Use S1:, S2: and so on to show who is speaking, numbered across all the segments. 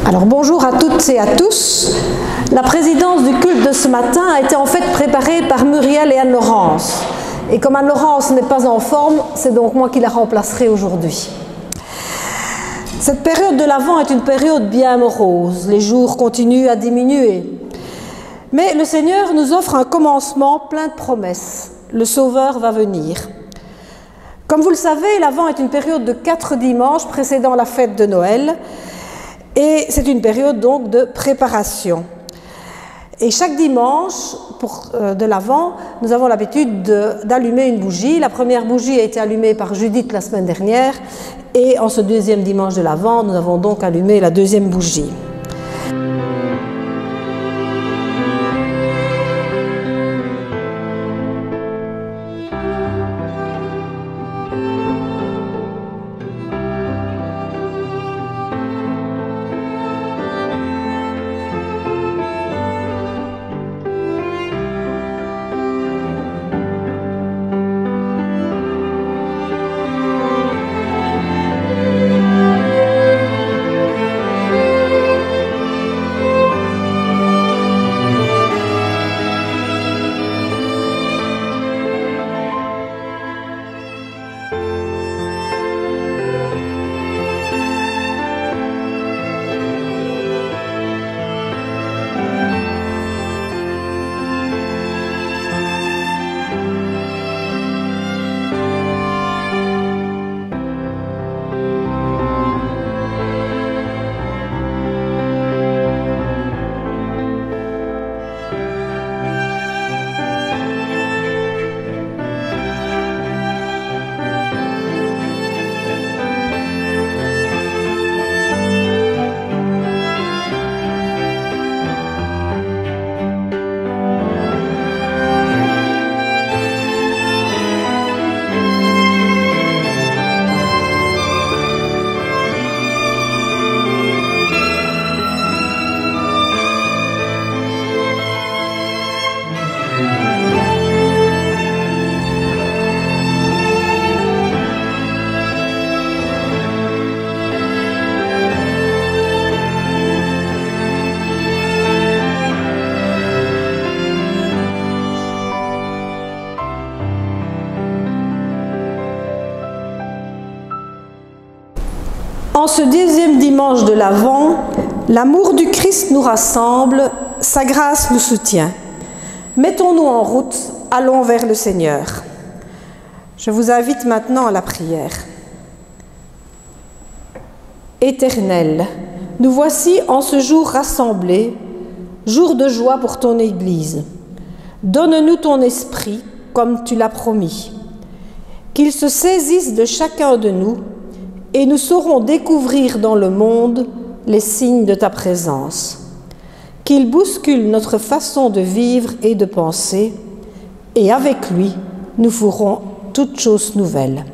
S1: Alors bonjour à toutes et à tous. La présidence du culte de ce matin a été en fait préparée par Muriel et Anne-Laurence. Et comme Anne-Laurence n'est pas en forme, c'est donc moi qui la remplacerai aujourd'hui. Cette période de l'Avent est une période bien morose. Les jours continuent à diminuer. Mais le Seigneur nous offre un commencement plein de promesses. Le Sauveur va venir. Comme vous le savez, l'Avent est une période de 4 dimanches précédant la fête de Noël. Et c'est une période donc de préparation. Et chaque dimanche de l'Avent, nous avons l'habitude d'allumer une bougie. La première bougie a été allumée par Judith la semaine dernière. Et en ce deuxième dimanche de l'Avent, nous avons donc allumé la deuxième bougie. En ce deuxième dimanche de l'Avent, l'amour du Christ nous rassemble, sa grâce nous soutient. Mettons-nous en route, allons vers le Seigneur. Je vous invite maintenant à la prière. Éternel, nous voici en ce jour rassemblés, jour de joie pour ton Église. Donne-nous ton esprit comme tu l'as promis, qu'il se saisisse de chacun de nous et nous saurons découvrir dans le monde les signes de ta présence. Qu'il bouscule notre façon de vivre et de penser, et avec lui, nous ferons toutes choses nouvelles.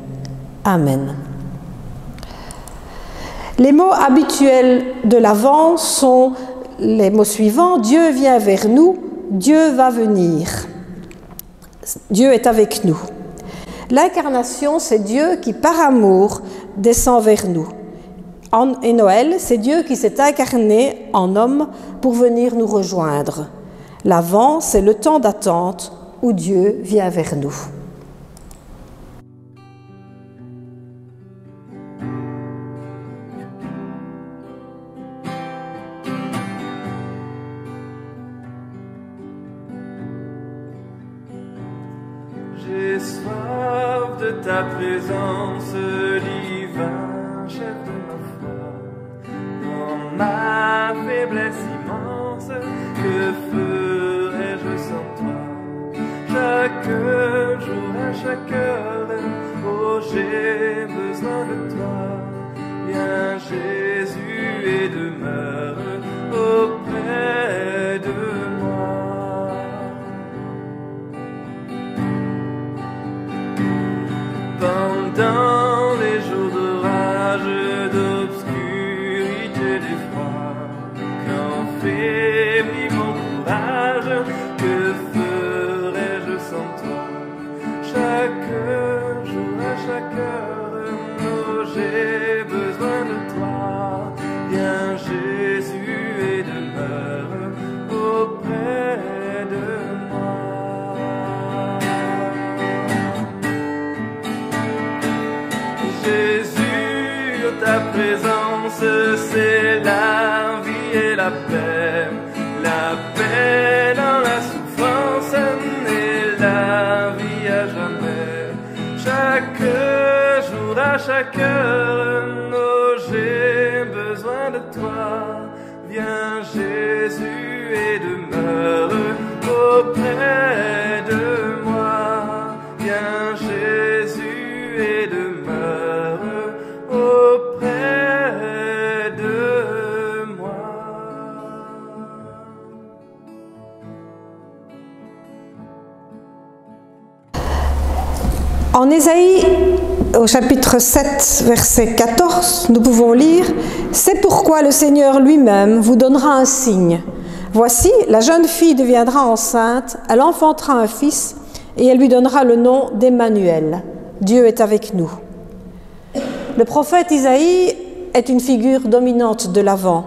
S1: Amen. Les mots habituels de l'Avent sont les mots suivants. Dieu vient vers nous, Dieu va venir. Dieu est avec nous. L'incarnation, c'est Dieu qui, par amour, descend vers nous. Et Noël, c'est Dieu qui s'est incarné en homme pour venir nous rejoindre. L'Avent, c'est le temps d'attente où Dieu vient vers nous.
S2: J'ai soif de ta présence divine, chef de ma foi. Dans ma faiblesse immense, que ferais-je sans toi? Chaque jour, à chaque heure, oh j'ai besoin de toi. Viens Jésus et demeure auprès de moi. Pendant les jours d'orage, d'obscurité, d'effroi, quand faiblit mon courage, que ferais-je sans toi? Chaque jour, à chaque heure, oh, j'ai besoin de toi. Viens Jésus présence, c'est la vie et la paix dans la souffrance et la vie à jamais. Chaque jour, à chaque heure, oh, j'ai besoin de toi. Viens Jésus et demeure auprès de moi. Viens Jésus et demeure auprès de moi.
S1: En Ésaïe, au chapitre 7, verset 14, nous pouvons lire « C'est pourquoi le Seigneur lui-même vous donnera un signe. Voici, la jeune fille deviendra enceinte, elle enfantera un fils, et elle lui donnera le nom d'Emmanuel. Dieu est avec nous. » Le prophète Isaïe est une figure dominante de l'Avent.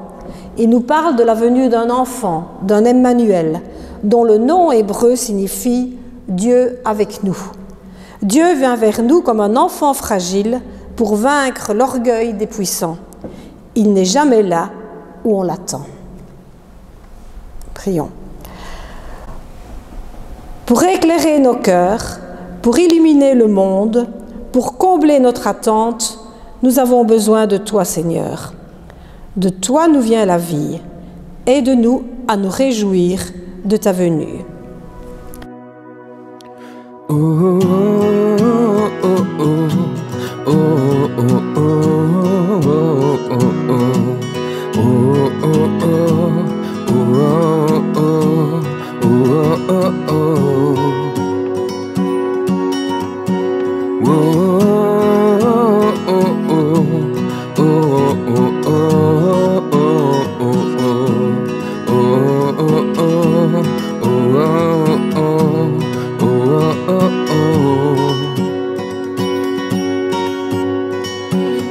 S1: Il nous parle de la venue d'un enfant, d'un Emmanuel, dont le nom hébreu signifie « Dieu avec nous ». Dieu vient vers nous comme un enfant fragile pour vaincre l'orgueil des puissants. Il n'est jamais là où on l'attend. Prions. Pour éclairer nos cœurs, pour illuminer le monde, pour combler notre attente, nous avons besoin de toi, Seigneur. De toi nous vient la vie. Aide-nous à nous réjouir de ta venue.
S2: Oh, oh, oh, oh, oh, oh, oh,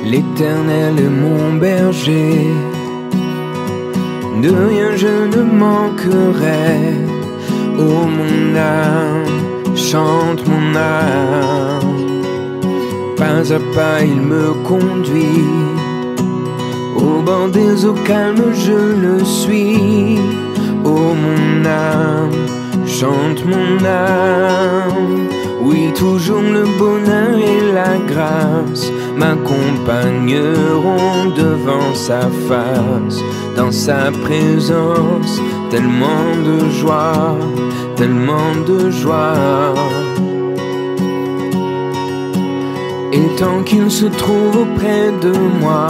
S2: L'Éternel est mon berger, de rien je ne manquerai. Oh mon âme, chante mon âme, pas à pas il me conduit, au bord des eaux calmes je le suis. Oh mon âme, chante mon âme, oui toujours le bonheur et la grâce m'accompagneront devant sa face. Dans sa présence, tellement de joie, tellement de joie. Et tant qu'il se trouve auprès de moi,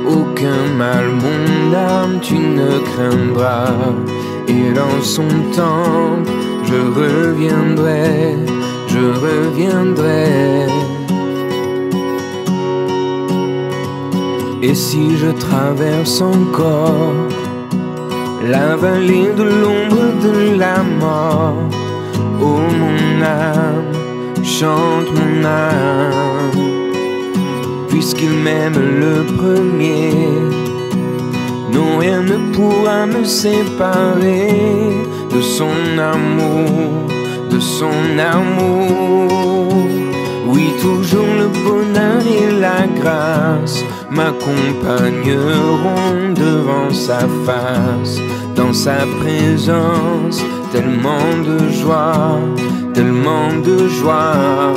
S2: aucun mal, mon âme, tu ne craindras. Et dans son temple, je reviendrai, je reviendrai. Et si je traverse encore la vallée de l'ombre de la mort, oh mon âme, chante mon âme, puisqu'il m'aime le premier, non rien ne pourra me séparer de son amour, de son amour. Oui, toujours le bonheur et la grâce m'accompagneront devant sa face. Dans sa présence, tellement de joie, tellement de joie.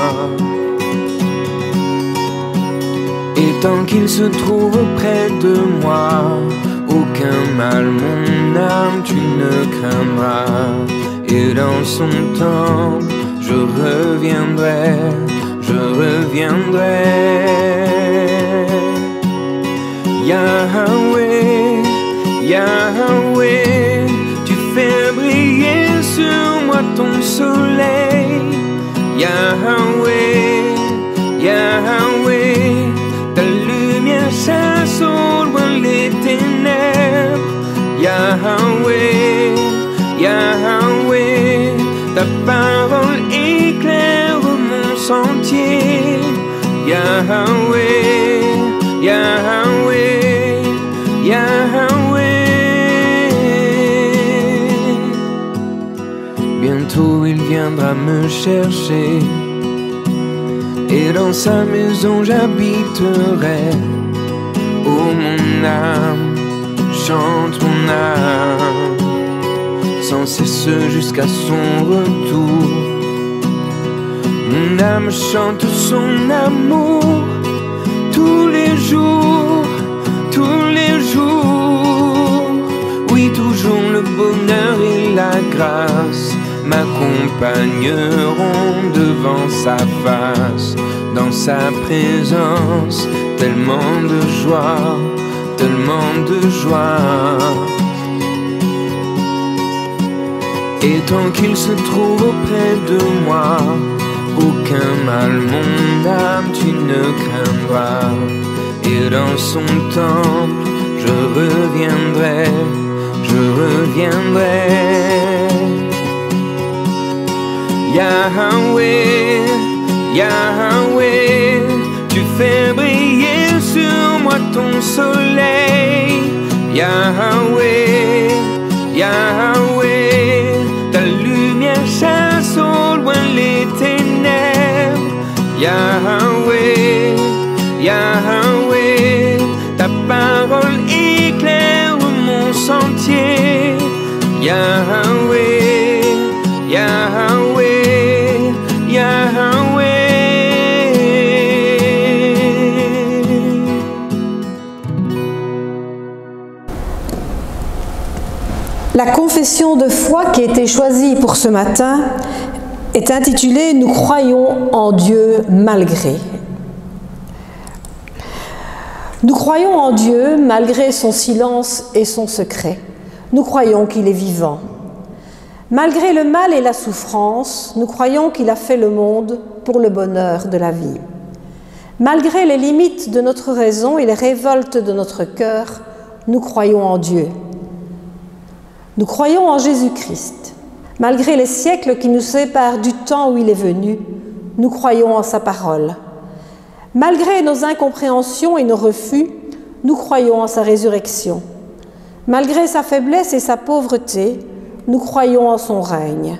S2: Et tant qu'il se trouve près de moi, aucun mal, mon âme, tu ne craindras. Et dans son temple, je reviendrai, je reviendrai. Yahweh, Yahweh, tu fais briller sur moi ton soleil. Yahweh, Yahweh, ta lumière chasse au loin les ténèbres. Yahweh, Yahweh, ta parole éclaire mon sentier. Yahweh, Yahweh, Yahweh. Bientôt il viendra me chercher, et dans sa maison j'habiterai. âme, chante mon âme, sans cesse jusqu'à son retour. Mon âme chante son amour tous les jours, tous les jours. Oui, toujours le bonheur et la grâce m'accompagneront devant sa face. Dans sa présence, tellement de joie, tellement de joie. Et tant qu'il se trouve auprès de moi, aucun mal, mon âme, tu ne craindras. Et dans son temple, je reviendrai, je reviendrai. Yahweh, Yahweh, tu fais briller sur moi ton soleil. Yahweh, Yahweh, ta lumière chasse au loin les ténèbres. Yahweh, Yahweh, ta parole éclaire mon sentier. Yahweh, Yahweh, Yahweh.
S1: La confession de foi qui a été choisie pour ce matin est intitulée « Nous croyons en Dieu malgré ». Nous croyons en Dieu malgré son silence et son secret. Nous croyons qu'il est vivant. Malgré le mal et la souffrance, nous croyons qu'il a fait le monde pour le bonheur de la vie. Malgré les limites de notre raison et les révoltes de notre cœur, nous croyons en Dieu. Nous croyons en Jésus-Christ. Malgré les siècles qui nous séparent du temps où il est venu, nous croyons en sa parole. Malgré nos incompréhensions et nos refus, nous croyons en sa résurrection. Malgré sa faiblesse et sa pauvreté, nous croyons en son règne.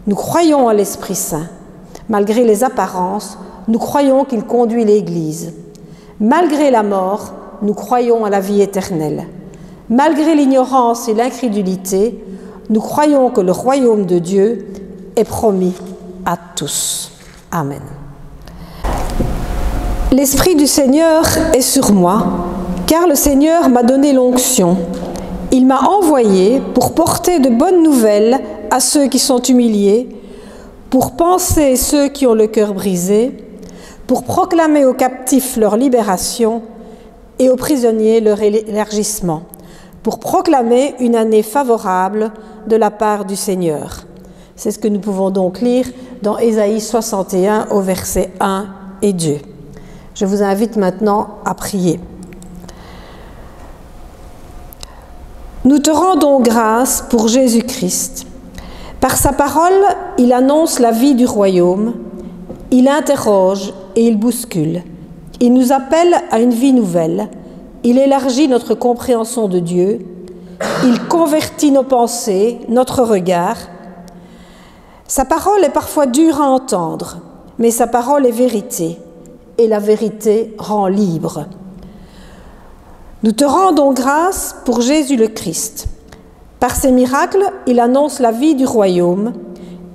S1: Nous croyons en l'Esprit Saint. Malgré les apparences, nous croyons qu'il conduit l'Église. Malgré la mort, nous croyons à la vie éternelle. Malgré l'ignorance et l'incrédulité, nous croyons que le royaume de Dieu est promis à tous. Amen. L'Esprit du Seigneur est sur moi, car le Seigneur m'a donné l'onction. Il m'a envoyé pour porter de bonnes nouvelles à ceux qui sont humiliés, pour panser ceux qui ont le cœur brisé, pour proclamer aux captifs leur libération et aux prisonniers leur élargissement, pour proclamer une année favorable de la part du Seigneur. C'est ce que nous pouvons donc lire dans Ésaïe 61 au verset 1 et 2. Je vous invite maintenant à prier. Nous te rendons grâce pour Jésus-Christ. Par sa parole, il annonce la vie du royaume, il interroge et il bouscule. Il nous appelle à une vie nouvelle, il élargit notre compréhension de Dieu, il convertit nos pensées, notre regard. Sa parole est parfois dure à entendre, mais sa parole est vérité, et la vérité rend libre. Nous te rendons grâce pour Jésus le Christ. Par ses miracles, il annonce la vie du royaume,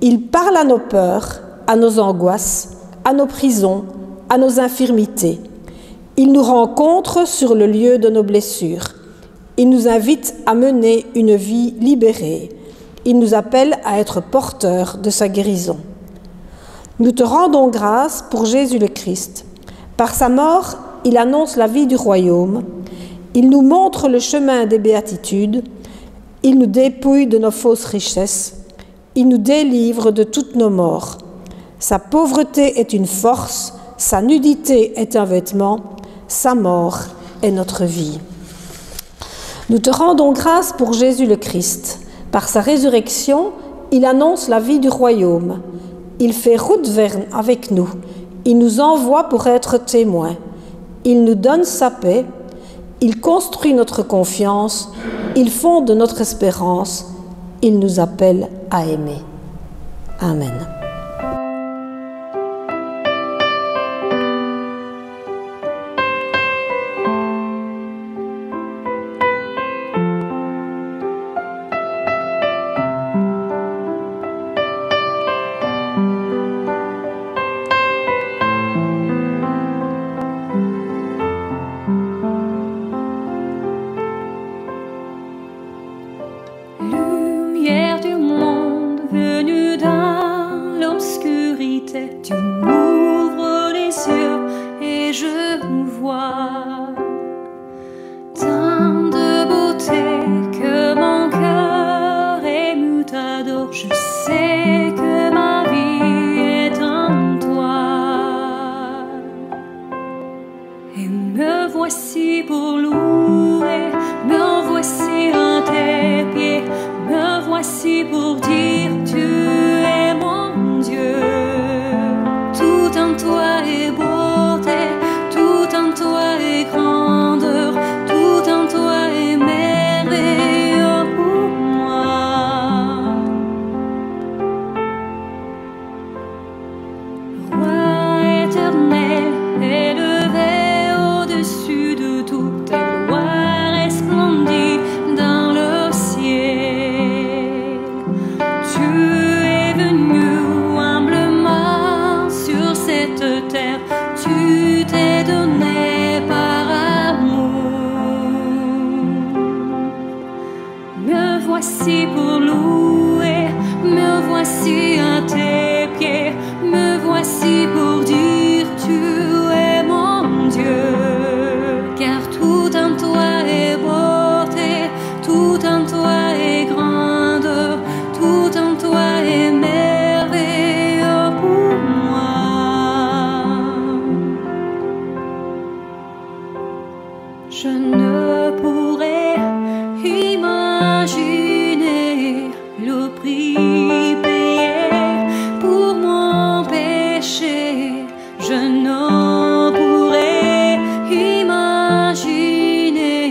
S1: il parle à nos peurs, à nos angoisses, à nos prisons, à nos infirmités. Il nous rencontre sur le lieu de nos blessures. Il nous invite à mener une vie libérée. Il nous appelle à être porteurs de sa guérison. Nous te rendons grâce pour Jésus le Christ. Par sa mort, il annonce la vie du royaume. Il nous montre le chemin des béatitudes. Il nous dépouille de nos fausses richesses. Il nous délivre de toutes nos morts. Sa pauvreté est une force, sa nudité est un vêtement, sa mort est notre vie. Nous te rendons grâce pour Jésus le Christ. Par sa résurrection, il annonce la vie du royaume. Il fait route avec nous. Il nous envoie pour être témoins. Il nous donne sa paix. Il construit notre confiance. Il fonde notre espérance. Il nous appelle à aimer. Amen.
S3: pour louer, me voici à tes pieds, me voici pour dire tu es mon Dieu. Tout en toi est beauté, tout en toi est grandeur, tout en toi est merveilleux pour moi. Roi éternel, élevé au-dessus de tout, ta gloire resplendit dans le ciel. Tu es venu humblement sur cette terre, tu t'es donné par amour. Me voici pour louer, me voici à tes pieds, me voici pour dire tu es mon Dieu. Car tout en toi est beauté, tout en toi est grandeur, tout en toi est merveilleux pour moi. Je ne pourrais imaginer le prix payé pour mon péché. Je ne pourrais imaginer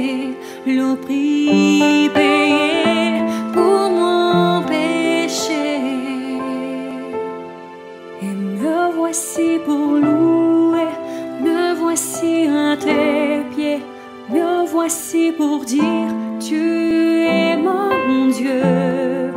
S3: le prix payé pour mon péché. Et me voici pour louer, me voici à tes pieds, me voici pour dire tu es mon Dieu.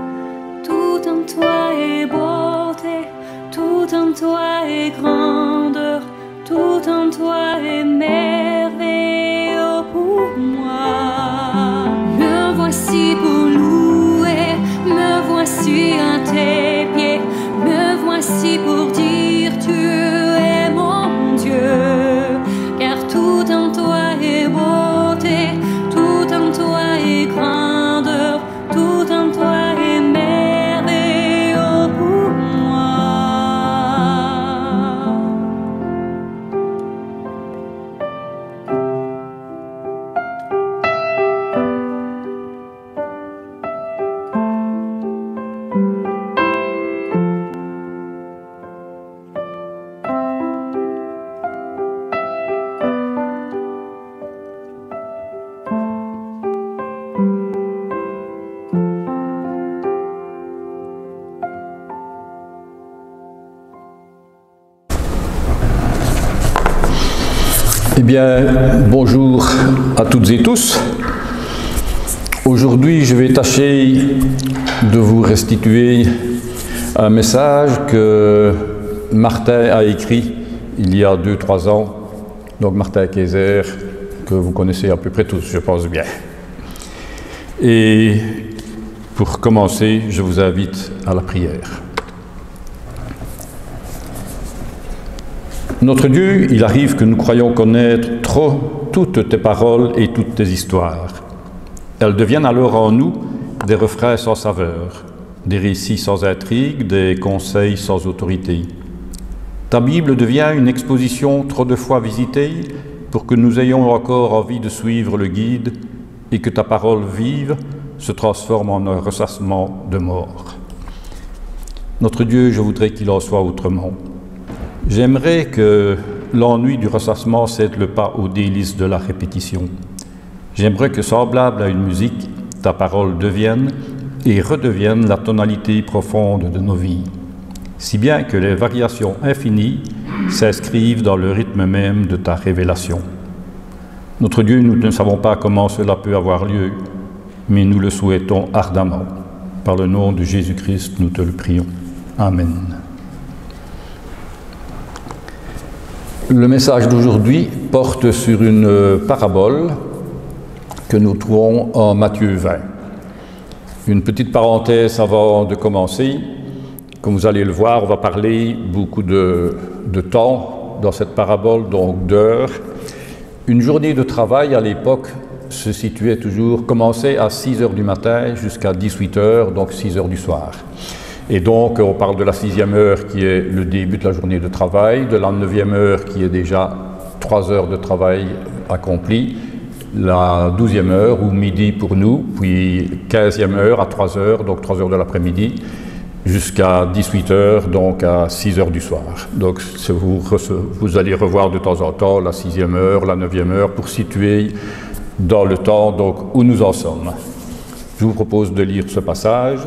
S3: Tout en toi est beauté, tout en toi est grandeur, tout en toi est merveilleux pour moi. Me voici pour louer, me voici à tes pieds, me voici pour dire tu es mon Dieu. Car tout en toi est beauté, tout en toi est grandeur, tout en toi est merveilleux pour moi.
S4: Eh bien, bonjour à toutes et tous. Aujourd'hui, je vais tâcher de vous restituer un message que Martin a écrit il y a 2-3 ans. Donc Martin Kayser, que vous connaissez à peu près tous, je pense bien. Et pour commencer, je vous invite à la prière. Notre Dieu, il arrive que nous croyons connaître trop toutes tes paroles et toutes tes histoires. Elles deviennent alors en nous des refrains sans saveur, des récits sans intrigue, des conseils sans autorité. Ta Bible devient une exposition trop de fois visitée pour que nous ayons encore envie de suivre le guide et que ta parole vive se transforme en un ressassement de mort. Notre Dieu, je voudrais qu'il en soit autrement. J'aimerais que l'ennui du ressassement cède le pas aux délices de la répétition. J'aimerais que, semblable à une musique, ta parole devienne et redevienne la tonalité profonde de nos vies, si bien que les variations infinies s'inscrivent dans le rythme même de ta révélation. Notre Dieu, nous ne savons pas comment cela peut avoir lieu, mais nous le souhaitons ardemment. Par le nom de Jésus-Christ, nous te le prions. Amen. Le message d'aujourd'hui porte sur une parabole que nous trouvons en Matthieu 20. Une petite parenthèse avant de commencer. Comme vous allez le voir, on va parler beaucoup de temps dans cette parabole, donc d'heures. Une journée de travail à l'époque se situait toujours, commençait à 6 heures du matin jusqu'à 18 heures, donc 6 heures du soir. Et donc, on parle de la 6e heure qui est le début de la journée de travail, de la 9e heure qui est déjà 3 heures de travail accompli, la 12e heure ou midi pour nous, puis 15e heure à 3 heures, donc 3 heures de l'après-midi, jusqu'à 18 heures, donc à 6 heures du soir. Donc vous allez revoir de temps en temps la 6e heure, la 9e heure, pour situer dans le temps donc, où nous en sommes. Je vous propose de lire ce passage,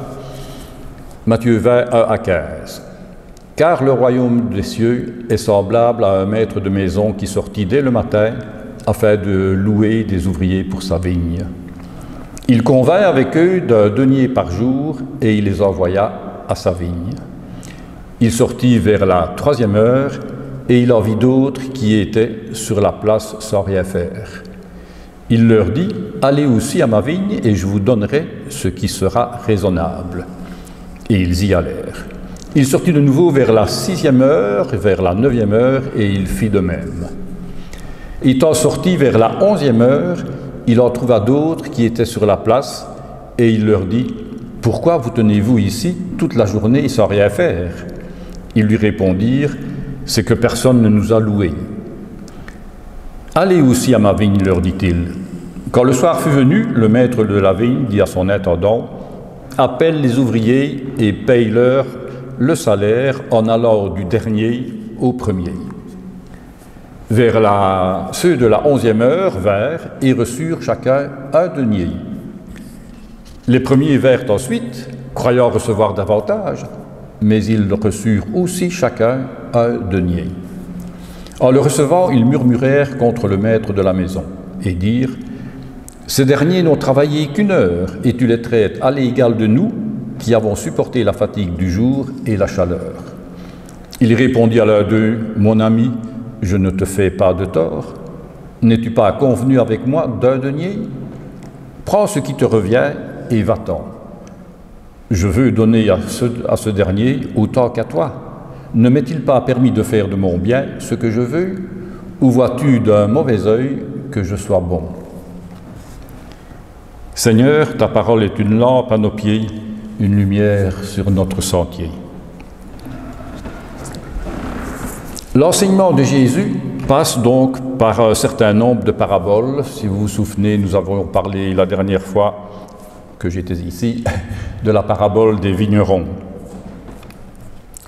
S4: Matthieu 20, 1 à 15. « Car le royaume des cieux est semblable à un maître de maison qui sortit dès le matin afin de louer des ouvriers pour sa vigne. Il convint avec eux d'un denier par jour et il les envoya à sa vigne. Il sortit vers la 3e heure et il en vit d'autres qui étaient sur la place sans rien faire. Il leur dit, « Allez aussi à ma vigne et je vous donnerai ce qui sera raisonnable. » Et ils y allèrent. Il sortit de nouveau vers la 6e heure, vers la 9e heure, et il fit de même. Étant sorti vers la 11e heure, il en trouva d'autres qui étaient sur la place, et il leur dit, « Pourquoi vous tenez-vous ici toute la journée sans rien faire ?» Ils lui répondirent, « C'est que personne ne nous a loués. » « Allez aussi à ma vigne, leur dit-il. Quand le soir fut venu, le maître de la vigne dit à son intendant, « Appelle les ouvriers et paye-leur le salaire en allant du dernier au premier. » Ceux de la 11e heure vinrent et reçurent chacun un denier. Les premiers vinrent ensuite, croyant recevoir davantage, mais ils reçurent aussi chacun un denier. En le recevant, ils murmurèrent contre le maître de la maison et dirent, « Ces derniers n'ont travaillé qu'1 heure, et tu les traites à l'égal de nous, qui avons supporté la fatigue du jour et la chaleur. » Il répondit à l'un d'eux, « Mon ami, je ne te fais pas de tort. N'es-tu pas convenu avec moi d'un denier? Prends ce qui te revient et va-t'en. Je veux donner à ce dernier autant qu'à toi. Ne m'est-il pas permis de faire de mon bien ce que je veux? Ou vois-tu d'un mauvais œil que je sois bon? » Seigneur, ta parole est une lampe à nos pieds, une lumière sur notre sentier. L'enseignement de Jésus passe donc par un certain nombre de paraboles. Si vous vous souvenez, nous avons parlé la dernière fois que j'étais ici de la parabole des vignerons.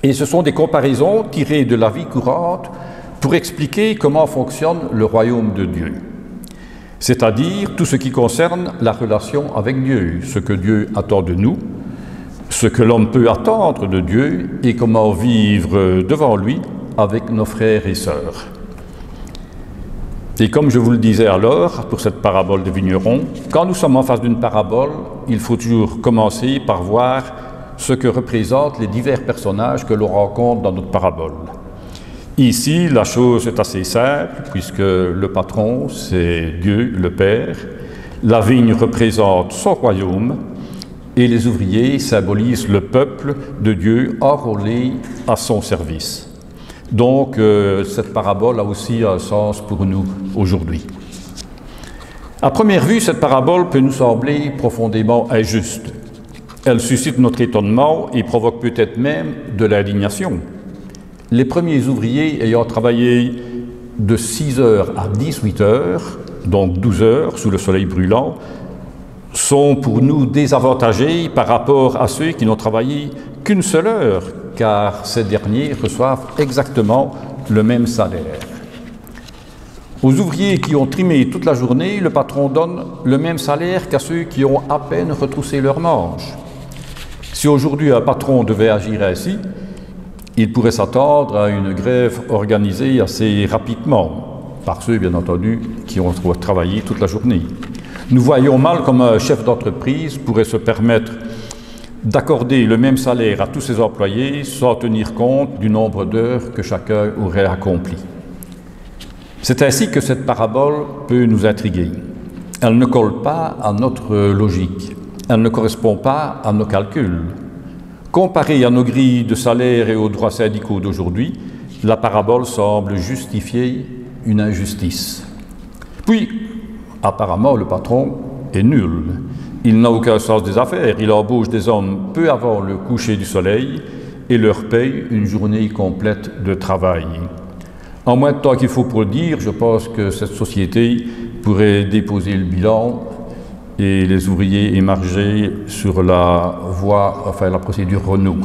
S4: Et ce sont des comparaisons tirées de la vie courante pour expliquer comment fonctionne le royaume de Dieu. C'est-à-dire tout ce qui concerne la relation avec Dieu, ce que Dieu attend de nous, ce que l'homme peut attendre de Dieu et comment vivre devant lui avec nos frères et sœurs. Et comme je vous le disais alors, pour cette parabole des vignerons, quand nous sommes en face d'une parabole, il faut toujours commencer par voir ce que représentent les divers personnages que l'on rencontre dans notre parabole. Ici, la chose est assez simple, puisque le patron, c'est Dieu, le Père. La vigne représente son royaume, et les ouvriers symbolisent le peuple de Dieu enrôlé à son service. Donc, cette parabole a aussi un sens pour nous aujourd'hui. À première vue, cette parabole peut nous sembler profondément injuste. Elle suscite notre étonnement et provoque peut-être même de l'indignation. Les premiers ouvriers ayant travaillé de 6 heures à 18 heures, donc 12 heures sous le soleil brûlant, sont pour nous désavantagés par rapport à ceux qui n'ont travaillé qu'1 seule heure, car ces derniers reçoivent exactement le même salaire. Aux ouvriers qui ont trimé toute la journée, le patron donne le même salaire qu'à ceux qui ont à peine retroussé leurs manches. Si aujourd'hui un patron devait agir ainsi, il pourrait s'attendre à une grève organisée assez rapidement, par ceux, bien entendu, qui ont travaillé toute la journée. Nous voyons mal comment un chef d'entreprise pourrait se permettre d'accorder le même salaire à tous ses employés sans tenir compte du nombre d'heures que chacun aurait accompli. C'est ainsi que cette parabole peut nous intriguer. Elle ne colle pas à notre logique. Elle ne correspond pas à nos calculs. Comparée à nos grilles de salaire et aux droits syndicaux d'aujourd'hui, la parabole semble justifier une injustice. Puis, apparemment, le patron est nul. Il n'a aucun sens des affaires. Il embauche des hommes peu avant le coucher du soleil et leur paye une journée complète de travail. En moins de temps qu'il faut pour le dire, je pense que cette société pourrait déposer le bilan et les ouvriers émarger sur la voie, enfin la procédure Renault.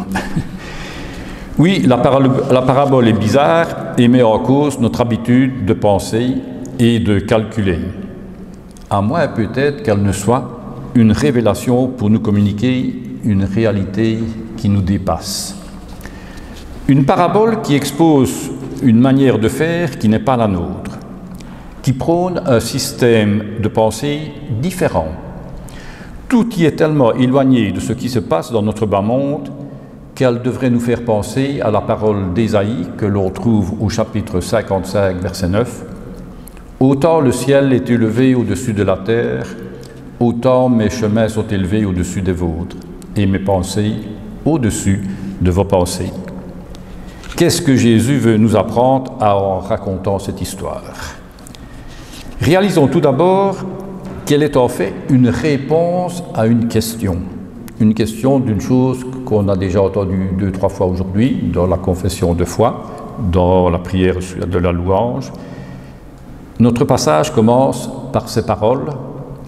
S4: Oui, la parabole est bizarre et met en cause notre habitude de penser et de calculer. À moins peut-être qu'elle ne soit une révélation pour nous communiquer une réalité qui nous dépasse. Une parabole qui expose une manière de faire qui n'est pas la nôtre, qui prône un système de pensée différent. Tout y est tellement éloigné de ce qui se passe dans notre bas monde qu'elle devrait nous faire penser à la parole d'Ésaïe que l'on trouve au chapitre 55, verset 9. « Autant le ciel est élevé au-dessus de la terre, autant mes chemins sont élevés au-dessus des vôtres, et mes pensées au-dessus de vos pensées. » Qu'est-ce que Jésus veut nous apprendre en racontant cette histoire? Réalisons tout d'abord qu'elle est en fait une réponse à une question d'une chose qu'on a déjà entendue 2-3 fois aujourd'hui dans la confession de foi, dans la prière de la louange. Notre passage commence par ces paroles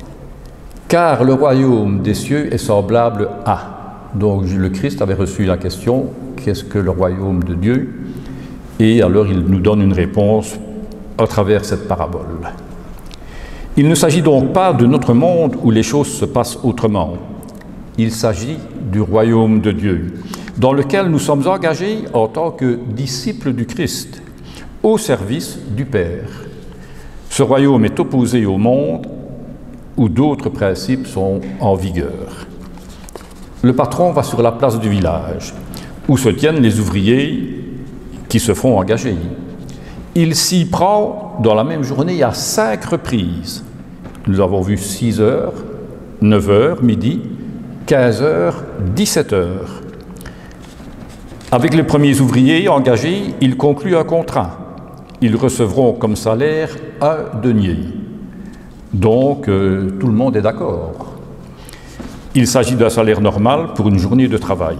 S4: « Car le royaume des cieux est semblable à ». Donc le Christ avait reçu la question « Qu'est-ce que le royaume de Dieu ?» Et alors il nous donne une réponse à travers cette parabole. Il ne s'agit donc pas de notre monde où les choses se passent autrement. Il s'agit du royaume de Dieu, dans lequel nous sommes engagés en tant que disciples du Christ, au service du Père. Ce royaume est opposé au monde où d'autres principes sont en vigueur. Le patron va sur la place du village, où se tiennent les ouvriers qui se font engager. Il s'y prend dans la même journée à 5 reprises. Nous avons vu 6 heures, 9 heures, midi, 15 heures, 17 heures. Avec les premiers ouvriers engagés, il conclut un contrat. Ils recevront comme salaire 1 denier. Donc, tout le monde est d'accord. Il s'agit d'un salaire normal pour une journée de travail.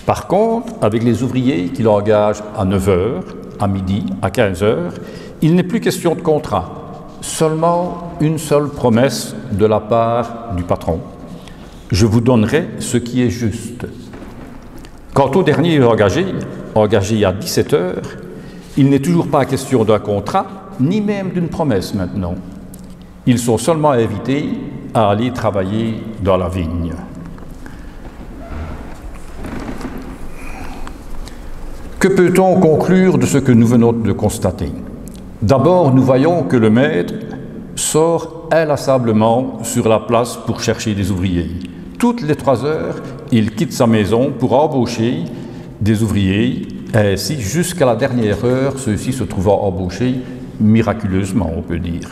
S4: Par contre, avec les ouvriers qu'il engage à 9 heures, à midi, à 15 heures, il n'est plus question de contrat, seulement une seule promesse de la part du patron. Je vous donnerai ce qui est juste. Quant au dernier engagé à 17 heures, il n'est toujours pas question d'un contrat, ni même d'une promesse maintenant. Ils sont seulement invités à aller travailler dans la vigne. Que peut-on conclure de ce que nous venons de constater? D'abord, nous voyons que le maître sort inlassablement sur la place pour chercher des ouvriers. Toutes les 3 heures, il quitte sa maison pour embaucher des ouvriers, et ainsi jusqu'à la dernière heure, ceux-ci se trouvant embauchés miraculeusement, on peut dire.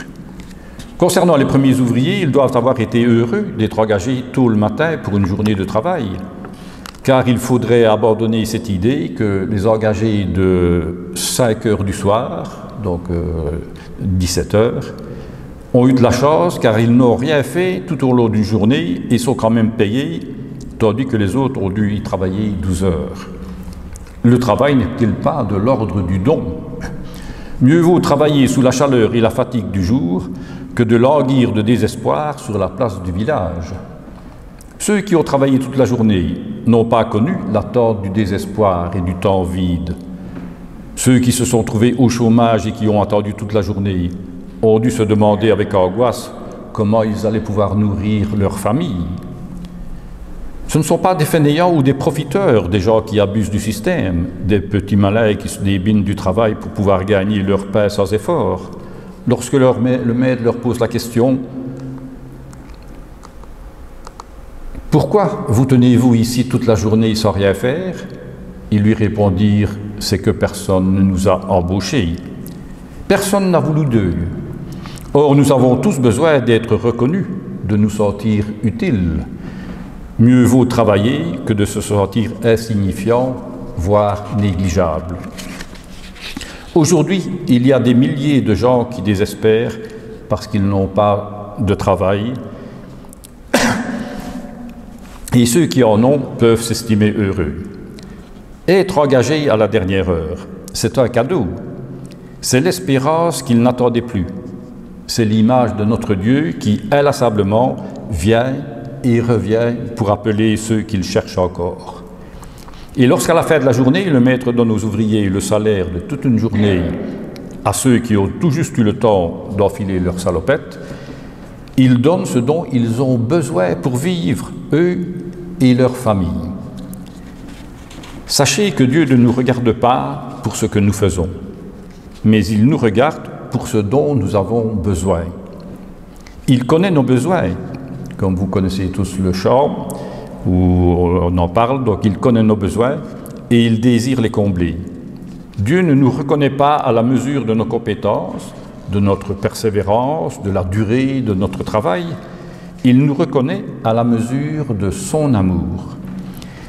S4: Concernant les premiers ouvriers, ils doivent avoir été heureux d'être engagés tôt le matin pour une journée de travail, car il faudrait abandonner cette idée que les engagés de 5 heures du soir, donc 17 heures, ont eu de la chance car ils n'ont rien fait tout au long d'une journée et sont quand même payés, tandis que les autres ont dû y travailler 12 heures. Le travail n'est-il pas de l'ordre du don? Mieux vaut travailler sous la chaleur et la fatigue du jour que de languir de désespoir sur la place du village. Ceux qui ont travaillé toute la journée n'ont pas connu l'attente du désespoir et du temps vide. Ceux qui se sont trouvés au chômage et qui ont attendu toute la journée ont dû se demander avec angoisse comment ils allaient pouvoir nourrir leur famille. Ce ne sont pas des fainéants ou des profiteurs, des gens qui abusent du système, des petits malins qui se débinent du travail pour pouvoir gagner leur pain sans effort. Lorsque le maître leur pose la question « Pourquoi vous tenez-vous ici toute la journée sans rien faire ?» Ils lui répondirent « C'est que personne ne nous a embauchés. Personne n'a voulu d'eux. Or, nous avons tous besoin d'être reconnus, de nous sentir utiles. Mieux vaut travailler que de se sentir insignifiant, voire négligeable. » Aujourd'hui, il y a des milliers de gens qui désespèrent parce qu'ils n'ont pas de travail. Et ceux qui en ont peuvent s'estimer heureux. Être engagé à la dernière heure, c'est un cadeau. C'est l'espérance qu'ils n'attendaient plus. C'est l'image de notre Dieu qui, inlassablement, vient et revient pour appeler ceux qu'il cherche encore. Et lorsqu'à la fin de la journée, le maître donne aux ouvriers le salaire de toute une journée à ceux qui ont tout juste eu le temps d'enfiler leur salopette, il donne ce dont ils ont besoin pour vivre, eux et leur famille. Sachez que Dieu ne nous regarde pas pour ce que nous faisons, mais il nous regarde pour ce dont nous avons besoin. Il connaît nos besoins, comme vous connaissez tous le chant, où on en parle, donc il connaît nos besoins et il désire les combler. Dieu ne nous reconnaît pas à la mesure de nos compétences, de notre persévérance, de la durée de notre travail. Il nous reconnaît à la mesure de son amour.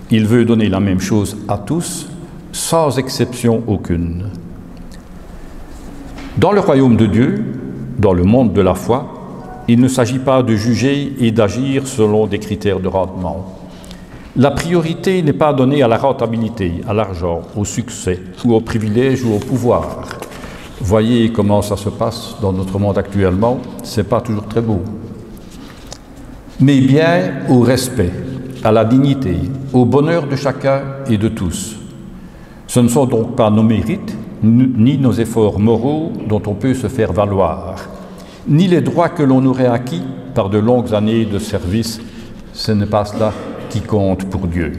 S4: Il veut donner la même chose à tous, sans exception aucune. Dans le royaume de Dieu, dans le monde de la foi, il ne s'agit pas de juger et d'agir selon des critères de rendement. La priorité n'est pas donnée à la rentabilité, à l'argent, au succès, ou au privilège ou au pouvoir. Voyez comment ça se passe dans notre monde actuellement, c'est pas toujours très beau. Mais bien au respect, à la dignité, au bonheur de chacun et de tous. Ce ne sont donc pas nos mérites, ni nos efforts moraux dont on peut se faire valoir, ni les droits que l'on aurait acquis par de longues années de service. Ce n'est pas cela qui compte pour Dieu.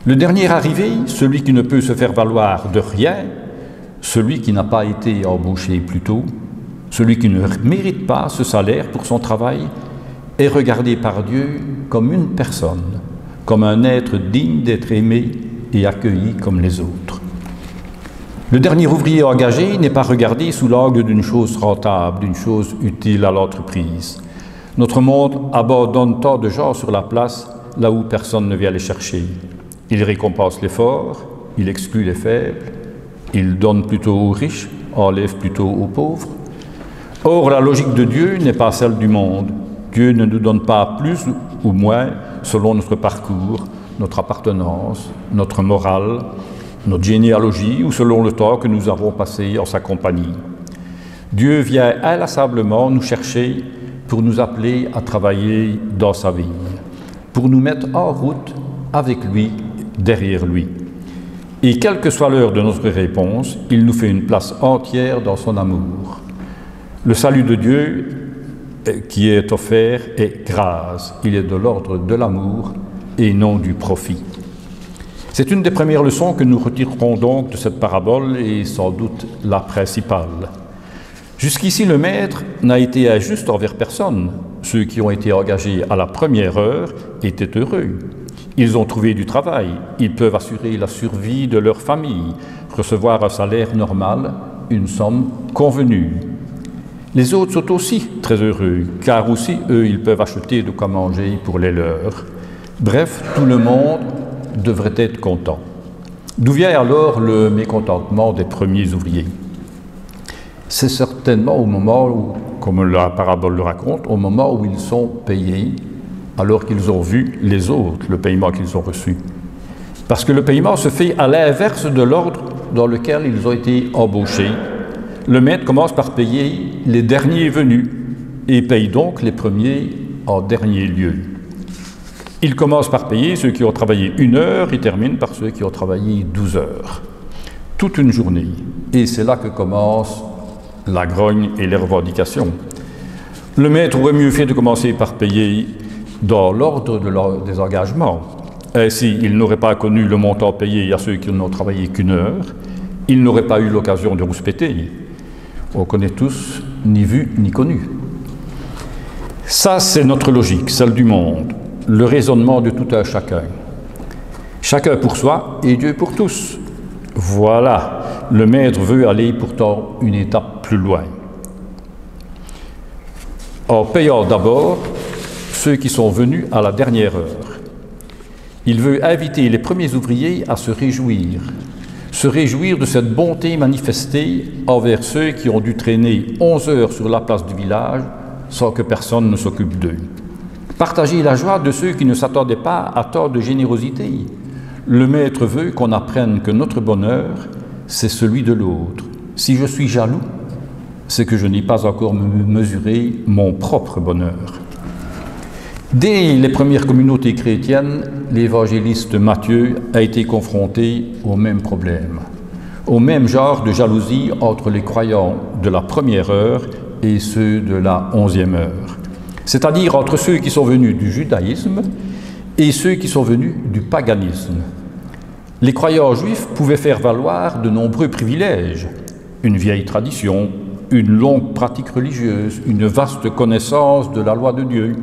S4: Le dernier arrivé, celui qui ne peut se faire valoir de rien, celui qui n'a pas été embauché plus tôt, celui qui ne mérite pas ce salaire pour son travail, est regardé par Dieu comme une personne, comme un être digne d'être aimé et accueilli comme les autres. Le dernier ouvrier engagé n'est pas regardé sous l'angle d'une chose rentable, d'une chose utile à l'entreprise. Notre monde abandonne tant de gens sur la place, là où personne ne vient les chercher. Il récompense l'effort, il exclut les faibles, il donne plutôt aux riches, enlève plutôt aux pauvres. Or, la logique de Dieu n'est pas celle du monde. Dieu ne nous donne pas plus ou moins selon notre parcours, notre appartenance, notre morale, notre généalogie ou selon le temps que nous avons passé en sa compagnie. Dieu vient inlassablement nous chercher pour nous appeler à travailler dans sa vigne, pour nous mettre en route avec lui, derrière lui. Et quelle que soit l'heure de notre réponse, il nous fait une place entière dans son amour. Le salut de Dieu qui est offert est grâce. Il est de l'ordre de l'amour et non du profit. C'est une des premières leçons que nous retirerons donc de cette parabole et sans doute la principale. Jusqu'ici, le maître n'a été injuste envers personne. Ceux qui ont été engagés à la première heure étaient heureux. Ils ont trouvé du travail, ils peuvent assurer la survie de leur famille, recevoir un salaire normal, une somme convenue. Les autres sont aussi très heureux, car aussi, eux, ils peuvent acheter de quoi manger pour les leurs. Bref, tout le monde devrait être content. D'où vient alors le mécontentement des premiers ouvriers? C'est certainement au moment où, comme la parabole le raconte, au moment où ils sont payés, alors qu'ils ont vu les autres, le paiement qu'ils ont reçu. Parce que le paiement se fait à l'inverse de l'ordre dans lequel ils ont été embauchés. Le maître commence par payer les derniers venus et paye donc les premiers en dernier lieu. Il commence par payer ceux qui ont travaillé 1 heure et termine par ceux qui ont travaillé 12 heures. Toute une journée. Et c'est là que commence la grogne et les revendications. Le maître aurait mieux fait de commencer par payer dans l'ordre des engagements. Ainsi, il n'aurait pas connu le montant payé à ceux qui n'ont travaillé qu'1 heure. Il n'aurait pas eu l'occasion de rouspéter. On connaît tous, ni vu, ni connu. Ça, c'est notre logique, celle du monde, le raisonnement de tout un chacun. Chacun pour soi et Dieu pour tous. Voilà, le maître veut aller pourtant une étape plus loin. En payant d'abord ceux qui sont venus à la dernière heure. Il veut inviter les premiers ouvriers à se réjouir de cette bonté manifestée envers ceux qui ont dû traîner 11 heures sur la place du village sans que personne ne s'occupe d'eux. Partager la joie de ceux qui ne s'attendaient pas à tant de générosité. Le maître veut qu'on apprenne que notre bonheur, c'est celui de l'autre. Si je suis jaloux, c'est que je n'ai pas encore mesuré mon propre bonheur. Dès les premières communautés chrétiennes, l'évangéliste Matthieu a été confronté au même problème, au même genre de jalousie entre les croyants de la première heure et ceux de la 11e heure, c'est-à-dire entre ceux qui sont venus du judaïsme et ceux qui sont venus du paganisme. Les croyants juifs pouvaient faire valoir de nombreux privilèges, une vieille tradition, une longue pratique religieuse, une vaste connaissance de la loi de Dieu.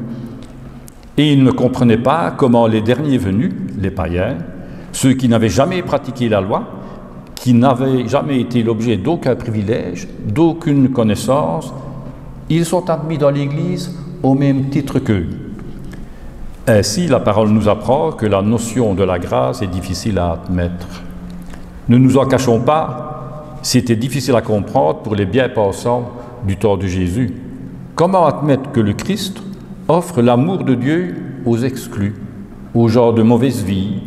S4: Et ils ne comprenaient pas comment les derniers venus, les païens, ceux qui n'avaient jamais pratiqué la loi, qui n'avaient jamais été l'objet d'aucun privilège, d'aucune connaissance, ils sont admis dans l'Église au même titre qu'eux. Ainsi, la parole nous apprend que la notion de la grâce est difficile à admettre. Ne nous en cachons pas, c'était difficile à comprendre pour les bien-pensants du temps de Jésus. Comment admettre que le Christ offre l'amour de Dieu aux exclus, aux gens de mauvaise vie,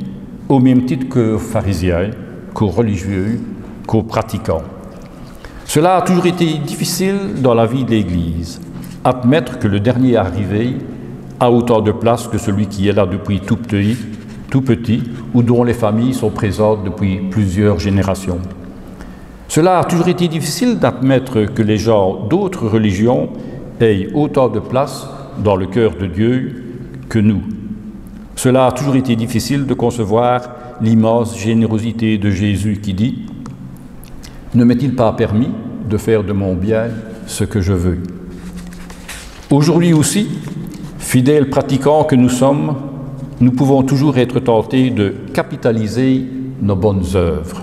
S4: au même titre qu'aux pharisiens, qu'aux religieux, qu'aux pratiquants? Cela a toujours été difficile dans la vie de l'Église, admettre que le dernier arrivé a autant de place que celui qui est là depuis tout petit, ou dont les familles sont présentes depuis plusieurs générations. Cela a toujours été difficile d'admettre que les gens d'autres religions aient autant de place dans le cœur de Dieu que nous. Cela a toujours été difficile de concevoir l'immense générosité de Jésus qui dit « Ne m'est-il pas permis de faire de mon bien ce que je veux ?» Aujourd'hui aussi, fidèles pratiquants que nous sommes, nous pouvons toujours être tentés de capitaliser nos bonnes œuvres,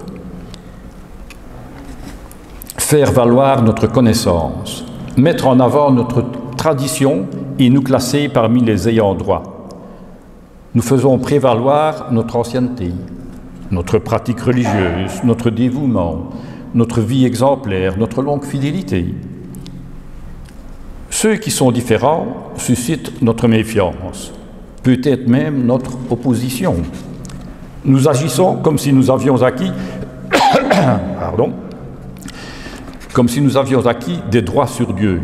S4: faire valoir notre connaissance, mettre en avant notre tradition et nous classer parmi les ayants droit. Nous faisons prévaloir notre ancienneté, notre pratique religieuse, notre dévouement, notre vie exemplaire, notre longue fidélité. Ceux qui sont différents suscitent notre méfiance, peut-être même notre opposition. Nous agissons comme si nous avions acquis comme si nous avions acquis des droits sur Dieu,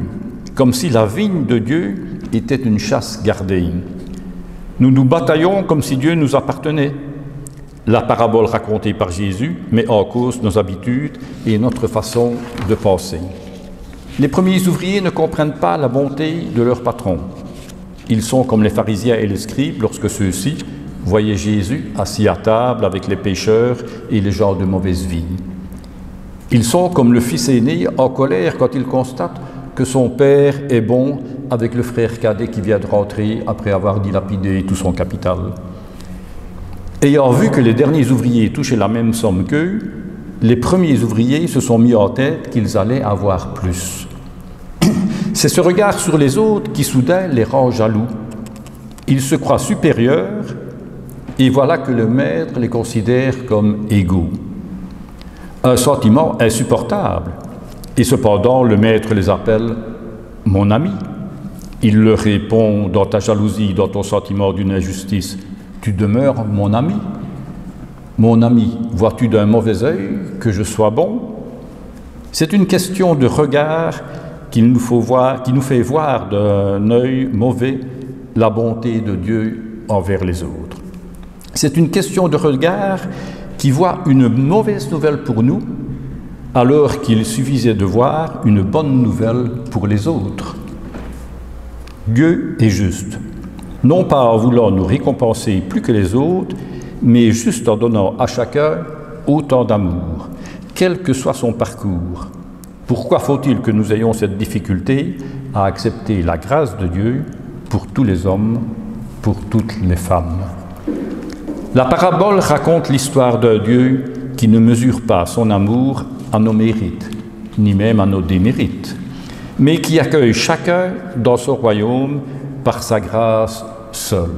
S4: comme si la vigne de Dieu était une chasse gardée. Nous nous bataillons comme si Dieu nous appartenait. La parabole racontée par Jésus met en cause nos habitudes et notre façon de penser. Les premiers ouvriers ne comprennent pas la bonté de leur patron. Ils sont comme les pharisiens et les scribes lorsque ceux-ci voyaient Jésus assis à table avec les pécheurs et les gens de mauvaise vie. Ils sont comme le fils aîné en colère quand il constate que son père est bon avec le frère cadet qui vient de rentrer après avoir dilapidé tout son capital. Ayant vu que les derniers ouvriers touchaient la même somme qu'eux, les premiers ouvriers se sont mis en tête qu'ils allaient avoir plus. C'est ce regard sur les autres qui soudain les rend jaloux. Ils se croient supérieurs et voilà que le maître les considère comme égaux. Un sentiment insupportable. Et cependant, le maître les appelle « mon ami ». Il leur répond dans ta jalousie, dans ton sentiment d'une injustice, « tu demeures mon ami ». Mon ami, vois-tu d'un mauvais œil que je sois bon? C'est une question de regard qui nous fait voir d'un œil mauvais la bonté de Dieu envers les autres. C'est une question de regard qui voit une mauvaise nouvelle pour nous, alors qu'il suffisait de voir une bonne nouvelle pour les autres. Dieu est juste, non pas en voulant nous récompenser plus que les autres, mais juste en donnant à chacun autant d'amour, quel que soit son parcours. Pourquoi faut-il que nous ayons cette difficulté à accepter la grâce de Dieu pour tous les hommes, pour toutes les femmes? La parabole raconte l'histoire d'un Dieu qui ne mesure pas son amour à nos mérites, ni même à nos démérites, mais qui accueille chacun dans son royaume par sa grâce seule.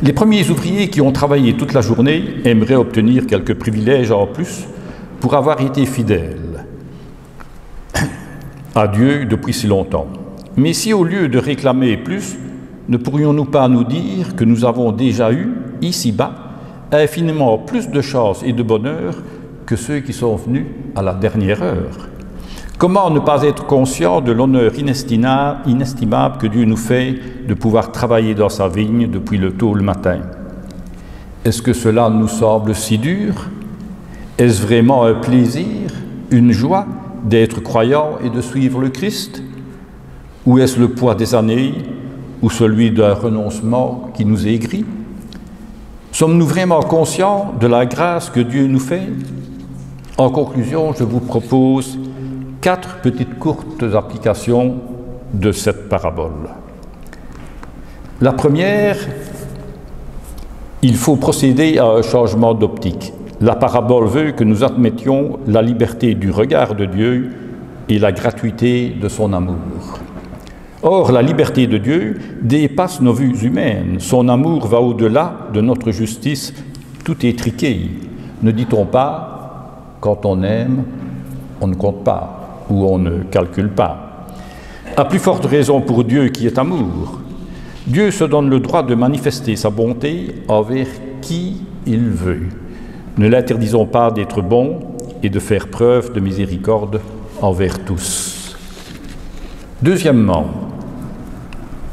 S4: Les premiers ouvriers qui ont travaillé toute la journée aimeraient obtenir quelques privilèges en plus pour avoir été fidèles à Dieu depuis si longtemps. Mais si au lieu de réclamer plus, ne pourrions-nous pas nous dire que nous avons déjà eu, ici-bas, infiniment plus de chance et de bonheur que ceux qui sont venus à la dernière heure? Comment ne pas être conscient de l'honneur inestimable que Dieu nous fait de pouvoir travailler dans sa vigne depuis le tôt le matin? Est-ce que cela nous semble si dur? Est-ce vraiment un plaisir, une joie d'être croyant et de suivre le Christ? Ou est-ce le poids des années ou celui d'un renoncement qui nous aigrit? Sommes-nous vraiment conscients de la grâce que Dieu nous fait? En conclusion, je vous propose 4 petites courtes applications de cette parabole. La première, il faut procéder à un changement d'optique. La parabole veut que nous admettions la liberté du regard de Dieu et la gratuité de son amour. Or, la liberté de Dieu dépasse nos vues humaines. Son amour va au-delà de notre justice. Tout est triqué. Ne dit-on pas, quand on aime, on ne compte pas ou on ne calcule pas. À plus forte raison pour Dieu qui est amour. Dieu se donne le droit de manifester sa bonté envers qui il veut. Ne l'interdisons pas d'être bon et de faire preuve de miséricorde envers tous. Deuxièmement,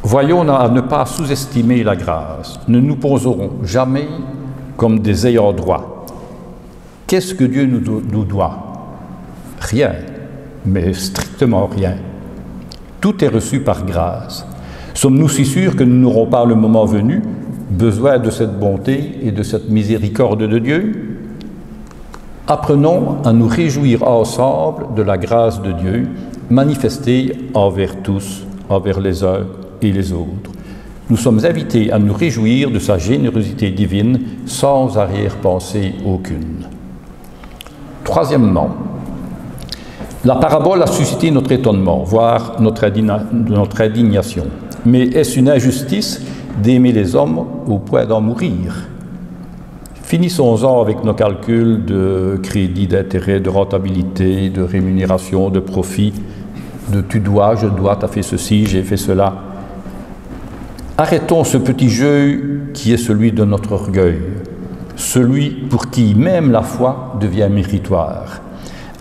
S4: voyons à ne pas sous-estimer la grâce. Ne nous poserons jamais comme des ayants droit. Qu'est-ce que Dieu nous doit? Rien, mais strictement rien. Tout est reçu par grâce. Sommes-nous si sûrs que nous n'aurons pas, le moment venu, besoin de cette bonté et de cette miséricorde de Dieu? Apprenons à nous réjouir ensemble de la grâce de Dieu, manifestée envers tous, envers les uns et les autres. Nous sommes invités à nous réjouir de sa générosité divine sans arrière-pensée aucune. Troisièmement, la parabole a suscité notre étonnement, voire notre indignation. Mais est-ce une injustice d'aimer les hommes au point d'en mourir? Finissons-en avec nos calculs de crédit, d'intérêt, de rentabilité, de rémunération, de profit, de tu dois, je dois, tu as fait ceci, j'ai fait cela. Arrêtons ce petit jeu qui est celui de notre orgueil, celui pour qui même la foi devient méritoire.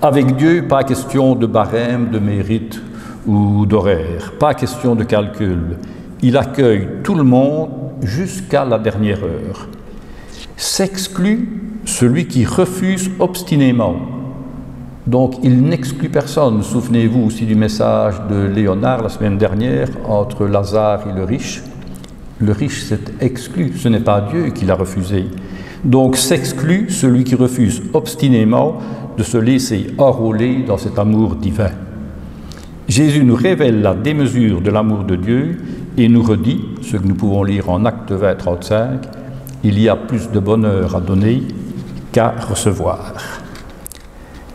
S4: Avec Dieu, pas question de barème, de mérite ou d'horaire, pas question de calcul. Il accueille tout le monde jusqu'à la dernière heure. S'exclut celui qui refuse obstinément. Donc il n'exclut personne. Souvenez-vous aussi du message de Léonard la semaine dernière entre Lazare et le riche. Le riche s'est exclu, ce n'est pas Dieu qui l'a refusé. Donc s'exclut celui qui refuse obstinément de se laisser enrôler dans cet amour divin. Jésus nous révèle la démesure de l'amour de Dieu et nous redit, ce que nous pouvons lire en Actes 20, 35, il y a plus de bonheur à donner qu'à recevoir.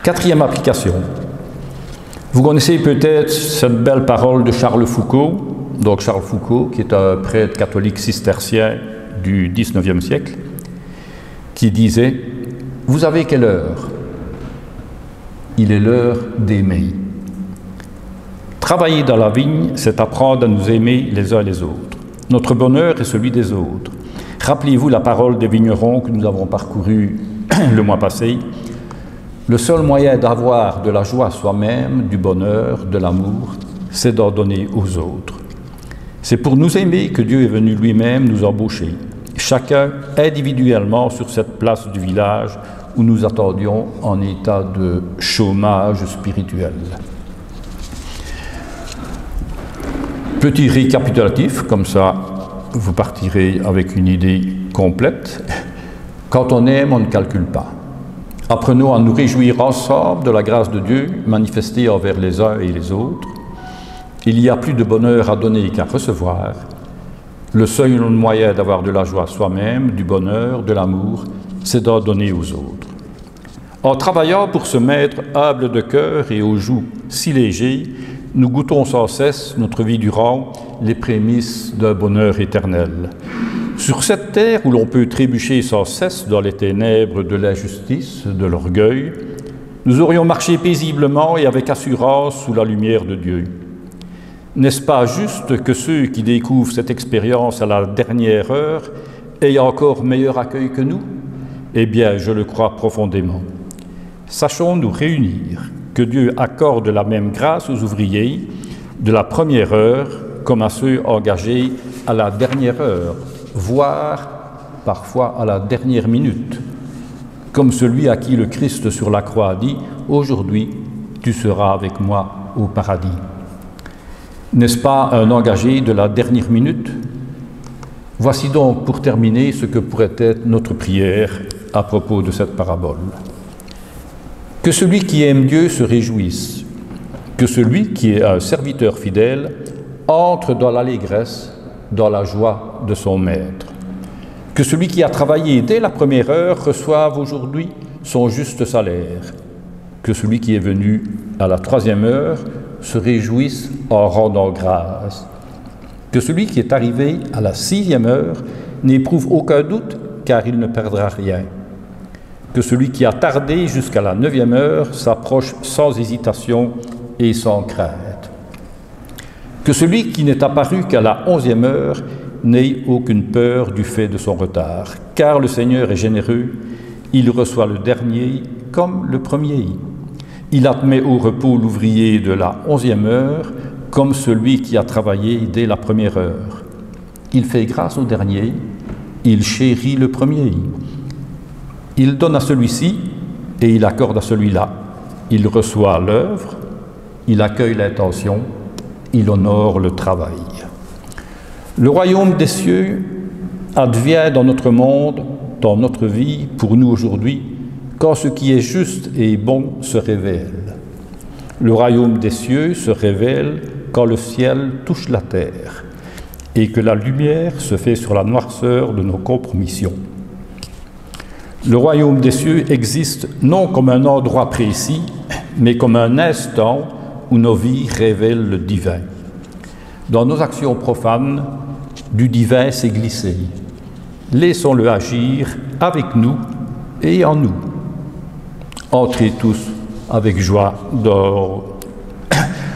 S4: Quatrième application. Vous connaissez peut-être cette belle parole de Charles Foucault, donc Charles Foucault, qui est un prêtre catholique cistercien du XIXe siècle, qui disait « Vous avez quelle heure? Il est l'heure d'aimer. » Travailler dans la vigne, c'est apprendre à nous aimer les uns les autres. Notre bonheur est celui des autres. Rappelez-vous la parole des vignerons que nous avons parcouru le mois passé. Le seul moyen d'avoir de la joie soi-même, du bonheur, de l'amour, c'est d'en donner aux autres. C'est pour nous aimer que Dieu est venu lui-même nous embaucher, chacun individuellement sur cette place du village où nous attendions en état de chômage spirituel. Petit récapitulatif, comme ça vous partirez avec une idée complète. Quand on aime, on ne calcule pas. Apprenons à nous réjouir ensemble de la grâce de Dieu manifestée envers les uns et les autres. Il y a plus de bonheur à donner qu'à recevoir. Le seul moyen d'avoir de la joie soi-même, du bonheur, de l'amour, c'est d'en donner aux autres. En travaillant pour se mettre humble de cœur et aux joues si légers, nous goûtons sans cesse, notre vie durant, les prémices d'un bonheur éternel. Sur cette terre où l'on peut trébucher sans cesse dans les ténèbres de l'injustice, de l'orgueil, nous aurions marché paisiblement et avec assurance sous la lumière de Dieu. N'est-ce pas juste que ceux qui découvrent cette expérience à la dernière heure aient encore meilleur accueil que nous? Eh bien, je le crois profondément. Sachons nous réunir, que Dieu accorde la même grâce aux ouvriers de la première heure comme à ceux engagés à la dernière heure, voire parfois à la dernière minute, comme celui à qui le Christ sur la croix a dit « Aujourd'hui, tu seras avec moi au paradis ». N'est-ce pas un engagé de la dernière minute? Voici donc pour terminer ce que pourrait être notre prière à propos de cette parabole. Que celui qui aime Dieu se réjouisse, que celui qui est un serviteur fidèle entre dans l'allégresse, dans la joie de son maître. Que celui qui a travaillé dès la première heure reçoive aujourd'hui son juste salaire. Que celui qui est venu à la troisième heure se réjouisse en rendant grâce. Que celui qui est arrivé à la sixième heure n'éprouve aucun doute, car il ne perdra rien. Que celui qui a tardé jusqu'à la neuvième heure s'approche sans hésitation et sans crainte. Que celui qui n'est apparu qu'à la 11e heure n'ait aucune peur du fait de son retard, car le Seigneur est généreux, il reçoit le dernier comme le premier. Il admet au repos l'ouvrier de la 11e heure comme celui qui a travaillé dès la première heure. Il fait grâce au dernier, il chérit le premier. Il donne à celui-ci et il accorde à celui-là. Il reçoit l'œuvre, il accueille l'intention, il honore le travail. Le royaume des cieux advient dans notre monde, dans notre vie, pour nous aujourd'hui, quand ce qui est juste et bon se révèle. Le royaume des cieux se révèle quand le ciel touche la terre et que la lumière se fait sur la noirceur de nos compromissions. Le royaume des cieux existe non comme un endroit précis, mais comme un instant où nos vies révèlent le divin. Dans nos actions profanes, du divin s'est glissé. Laissons-le agir avec nous et en nous. Entrez tous avec joie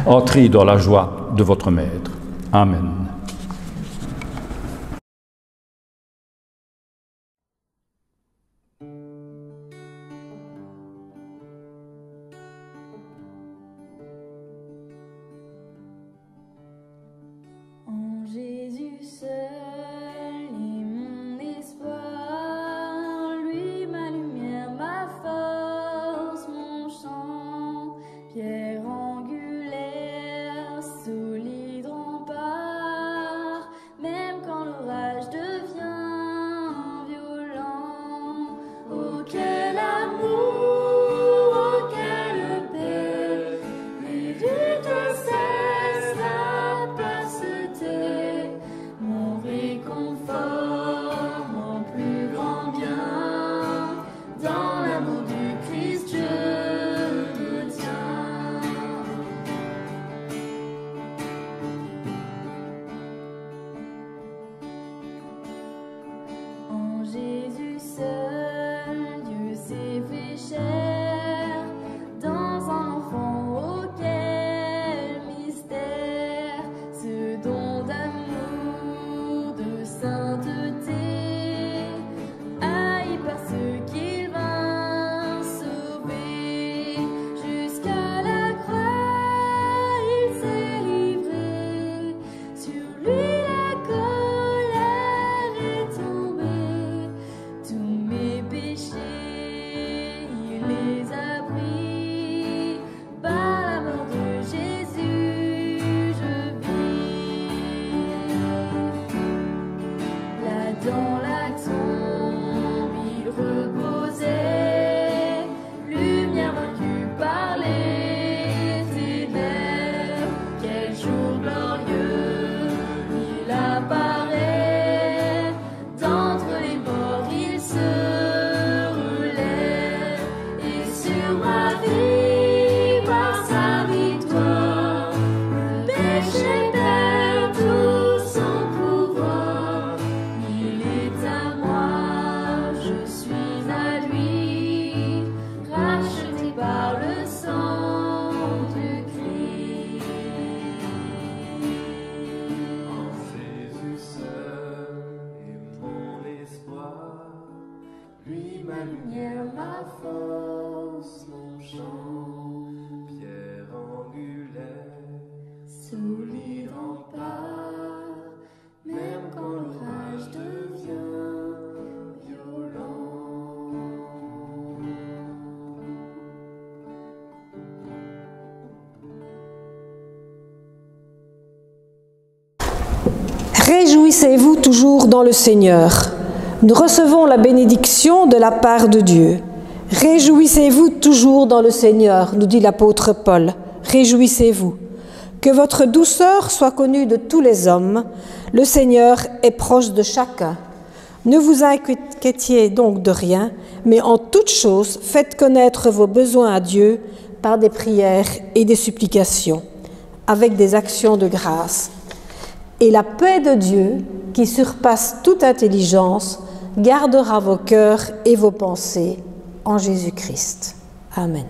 S4: entrez dans la joie de votre Maître. Amen.
S1: Réjouissez-vous toujours dans le Seigneur. Nous recevons la bénédiction de la part de Dieu. Réjouissez-vous toujours dans le Seigneur, nous dit l'apôtre Paul. Réjouissez-vous. Que votre douceur soit connue de tous les hommes. Le Seigneur est proche de chacun. Ne vous inquiétiez donc de rien, mais en toute chose, faites connaître vos besoins à Dieu par des prières et des supplications, avec des actions de grâce. Et la paix de Dieu, qui surpasse toute intelligence, gardera vos cœurs et vos pensées en Jésus-Christ. Amen.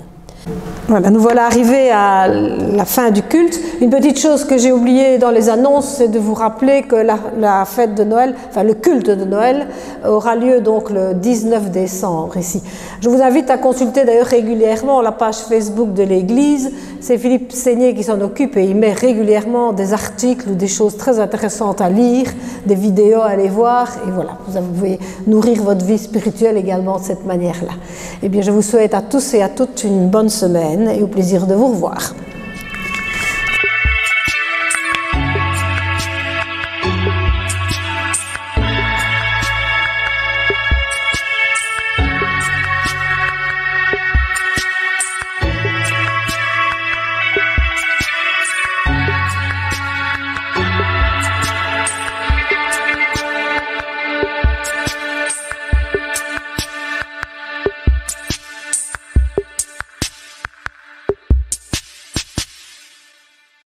S1: Voilà, nous voilà arrivés à la fin du culte. Une petite chose que j'ai oubliée dans les annonces, c'est de vous rappeler que la fête de Noël, enfin le culte de Noël, aura lieu donc le 19 décembre ici. Je vous invite à consulter d'ailleurs régulièrement la page Facebook de l'Église. C'est Philippe Seigné qui s'en occupe et il met régulièrement des articles ou des choses très intéressantes à lire, des vidéos à aller voir. Et voilà, vous pouvez nourrir votre vie spirituelle également de cette manière-là. Eh bien, je vous souhaite à tous et à toutes une bonne semaine et au plaisir de vous revoir.